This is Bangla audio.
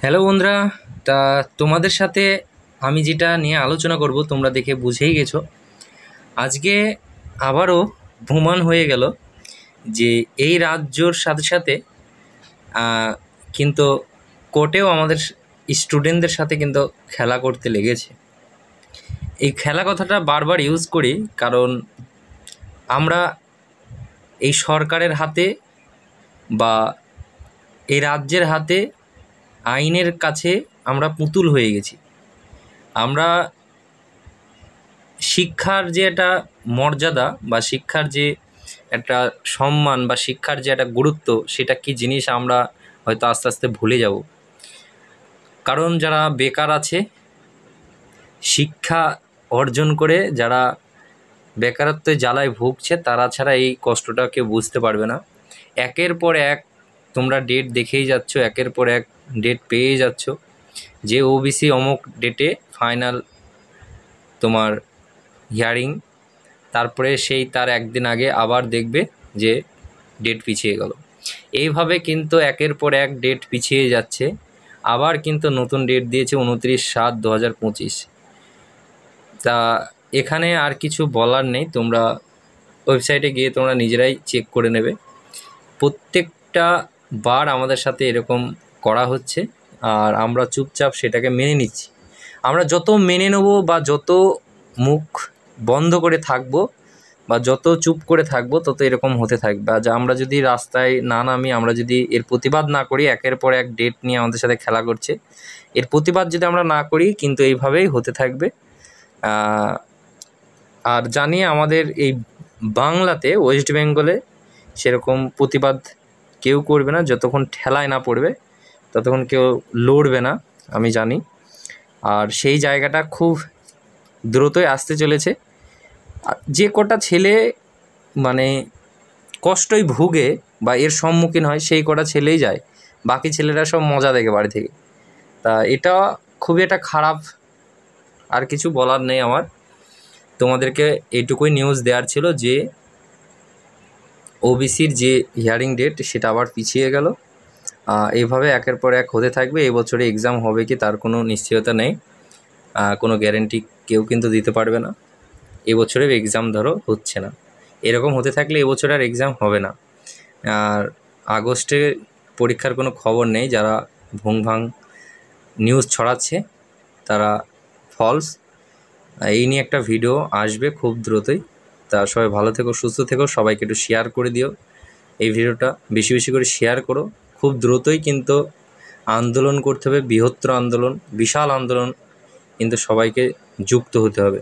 হ্যালো বন্ধুরা। তা তোমাদের সাথে আমি যেটা নিয়ে আলোচনা করব তোমরা দেখে বুঝেই গেছো। আজকে আবারও প্রমাণ হয়ে গেল যে এই রাজ্যর সাথে সাথে আহ, কিন্তু কোর্টেও আমাদের স্টুডেন্টদের সাথে কিন্তু খেলা করতে লেগেছে। এই খেলা কথাটা বারবার ইউজ করি কারণ আমরা এই সরকারের হাতে বা এই রাজ্যের হাতে আইনের কাছে আমরা পুতুল হয়ে গেছি। আমরা শিক্ষার যে একটা মর্যাদা বা শিক্ষার যে একটা সম্মান বা শিক্ষার যে একটা গুরুত্ব, সেটা কি জিনিস আমরা হয়তো আস্তে আস্তে ভুলে যাব। কারণ যারা বেকার আছে, শিক্ষা অর্জন করে যারা বেকারত্বের জ্বালায় ভুগছে, তারা ছাড়া এই কষ্টটা কেউ বুঝতে পারবে না। একের পর এক তোমরা ডেট দেখেই যাচ্ছ, একের পর এক ডেট পেয়ে যাচ্ছ যে ওবিসি অমুক ডেটে ফাইনাল তোমার হিয়ারিং, তারপরে সেই তার একদিন আগে আবার দেখবে যে ডেট পিছিয়ে গেল। এইভাবে কিন্তু একের পর এক ডেট পিছিয়ে যাচ্ছে। আবার কিন্তু নতুন ডেট দিয়েছে 29/7/2025। তা এখানে আর কিছু বলার নেই, তোমরা ওয়েবসাইটে গিয়ে তোমরা নিজেরাই চেক করে নেবে। প্রত্যেকটা বার আমাদের সাথে এরকম করা হচ্ছে, আর আমরা চুপচাপ সেটাকে মেনে নিচ্ছি। আমরা যত মেনে নেব বা যত মুখ বন্ধ করে থাকবো বা যত চুপ করে থাকবো, তত এরকম হতে থাকবে। আর আমরা যদি রাস্তায় না নামি, আমরা যদি এর প্রতিবাদ না করি, একের পর এক ডেট নিয়ে আমাদের সাথে খেলা করছে, এর প্রতিবাদ যদি আমরা না করি, কিন্তু এইভাবেই হতে থাকবে। আর জানি আমাদের এই বাংলাতে, ওয়েস্ট বেঙ্গলে সেরকম প্রতিবাদ কেউ করবে না যতক্ষণ ঠেলায় না পড়বে, ততক্ষণ কেউ লড়বে না, আমি জানি। আর সেই জায়গাটা খুব দ্রুতই আসতে চলেছে। যে কটা ছেলে মানে কষ্টই ভুগে বা এর সম্মুখীন হয়, সেই কটা ছেলেই যায়, বাকি ছেলেরা সব মজা দেখে বাড়ি থেকে। তা এটা খুবই একটা খারাপ। আর কিছু বলার নেই আমার, তোমাদেরকে এইটুকুই নিউজ দেওয়ার ছিল যে ওবিসির যে হিয়ারিং ডেট সেটা আবার পিছিয়ে গেল। এইভাবে একের পর এক হতে থাকবে। এই বছরে এক্সাম হবে কি তার কোনো নিশ্চয়তা নেই, কোনো গ্যারেন্টি কেউ কিন্তু দিতে পারবে না। এবছরের এক্সাম ধরো হচ্ছে না, এরকম হতে থাকলে এবছর আর এক্সাম হবে না। আর আগস্টে পরীক্ষার কোনো খবর নেই। যারা ভুংভাং নিউজ ছড়াচ্ছে তারা ফলস। এই নিয়ে একটা ভিডিও আসবে খুব দ্রুতই। তা সবাই ভালো থেকো, সুস্থ থেকো, সবাইকে একটু শেয়ার করে দিও। এই ভিডিওটা বেশি বেশি করে শেয়ার করো। খুব দ্রুতই কিন্তু আন্দোলন করতে হবে, বৃহত্তর আন্দোলন, বিশাল আন্দোলন, কিন্তু সবাইকে যুক্ত হতে হবে।